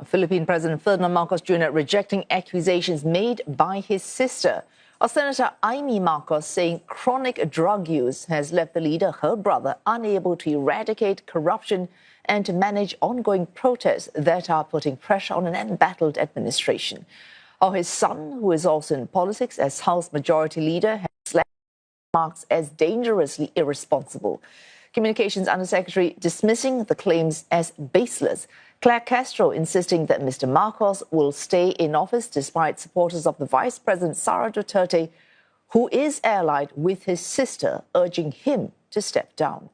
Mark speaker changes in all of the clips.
Speaker 1: Philippine President Ferdinand Marcos Jr. rejecting accusations made by his sister. Senator Imee Marcos saying chronic drug use has left the leader, her brother, unable to eradicate corruption and to manage ongoing protests that are putting pressure on an embattled administration. His son, who is also in politics as House Majority Leader, has slammed Marcos as dangerously irresponsible. Communications Undersecretary dismissing the claims as baseless. Claire Castro insisting that Mr. Marcos will stay in office despite supporters of the Vice President Sara Duterte, who is allied with his sister, urging him to step down.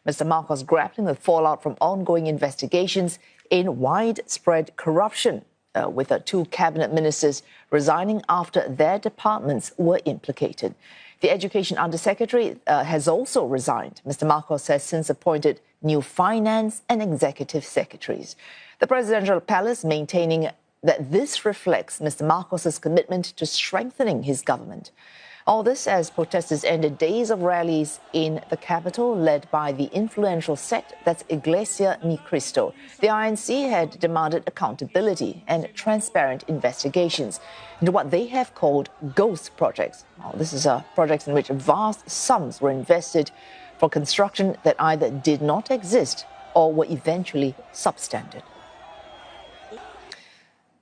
Speaker 1: Mr. Marcos grappling with fallout from ongoing investigations in widespread corruption, with two cabinet ministers resigning after their departments were implicated. The Education Undersecretary has also resigned. Mr. Marcos has since appointed new finance and executive secretaries. The presidential palace maintaining that this reflects Mr. Marcos's commitment to strengthening his government. All this as protesters ended days of rallies in the capital led by the influential sect that's Iglesia Ni Cristo. The INC had demanded accountability and transparent investigations into what they have called ghost projects. This is projects in which vast sums were invested for construction that either did not exist or were eventually substandard.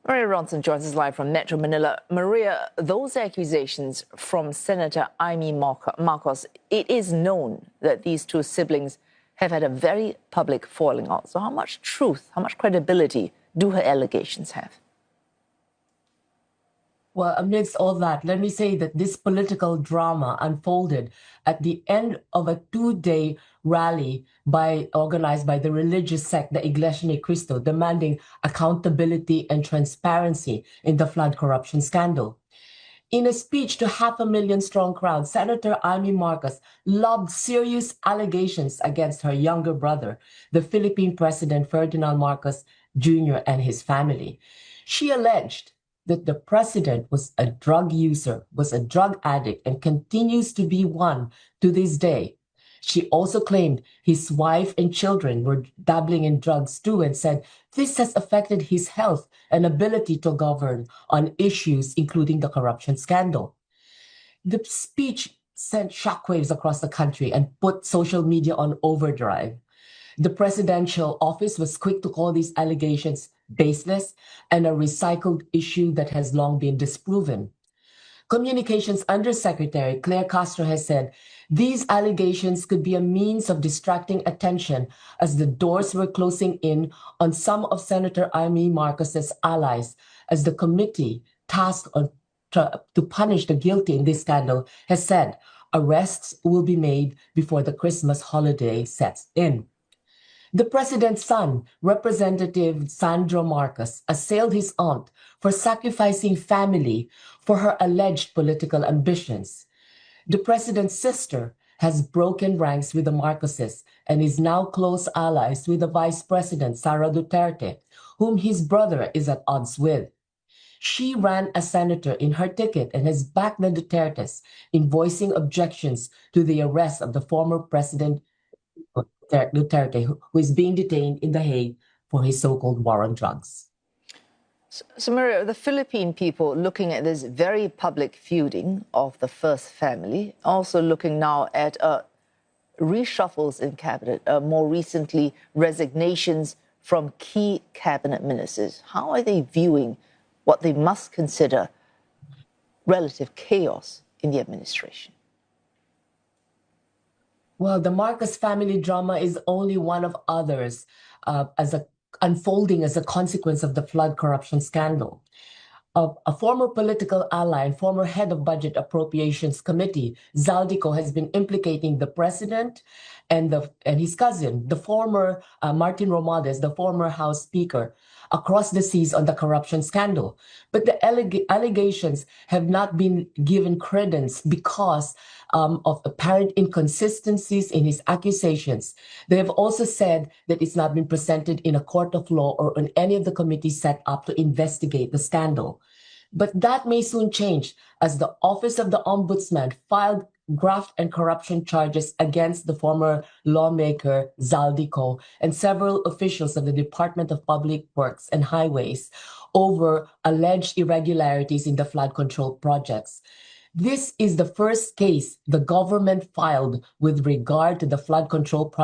Speaker 1: Maria Ronson joins us live from Metro Manila. Maria, those accusations from Senator Imee Marcos, it is known that these two siblings have had a very public falling out. So how much truth, how much credibility do her allegations have?
Speaker 2: Well, amidst all that, let me say that this political drama unfolded at the end of a two-day rally organized by the religious sect, the Iglesia Ni Cristo, demanding accountability and transparency in the flood corruption scandal. In a speech to 500,000-strong crowd, Senator Imee Marcos lobbed serious allegations against her younger brother, the Philippine President Ferdinand Marcos Jr. and his family. She alleged that the president was a drug user, was a drug addict, and continues to be one to this day. She also claimed his wife and children were dabbling in drugs too, and said this has affected his health and ability to govern on issues including the corruption scandal. The speech sent shockwaves across the country and put social media on overdrive. The presidential office was quick to call these allegations baseless and a recycled issue that has long been disproven. Communications Undersecretary Claire Castro has said these allegations could be a means of distracting attention as the doors were closing in on some of Senator Imee Marcos's allies, as the committee tasked to punish the guilty in this scandal has said arrests will be made before the Christmas holiday sets in. The president's son, Representative Sandro Marcos, assailed his aunt for sacrificing family for her alleged political ambitions. The president's sister has broken ranks with the Marcoses and is now close allies with the Vice President, Sara Duterte, whom his brother is at odds with. She ran as senator in her ticket and has backed the Dutertes in voicing objections to the arrest of the former president Duterte, who is being detained in The Hague for his so-called war on drugs.
Speaker 1: So, Maria, the Philippine people looking at this very public feuding of the first family, also looking now at reshuffles in cabinet, more recently resignations from key cabinet ministers. How are they viewing what they must consider relative chaos in the administration?
Speaker 2: Well, the Marcos family drama is only one of others unfolding as a consequence of the flood corruption scandal. A former political ally and former head of Budget Appropriations Committee, Zaldico, has been implicating the president and his cousin, the former Martin Romualdez, the former House Speaker, across the seas on the corruption scandal. But the allegations have not been given credence because of apparent inconsistencies in his accusations. They have also said that it's not been presented in a court of law or on any of the committees set up to investigate the scandal. But that may soon change as the Office of the Ombudsman filed graft and corruption charges against the former lawmaker Zaldico and several officials of the Department of Public Works and Highways over alleged irregularities in the flood control projects. This is the first case the government filed with regard to the flood control project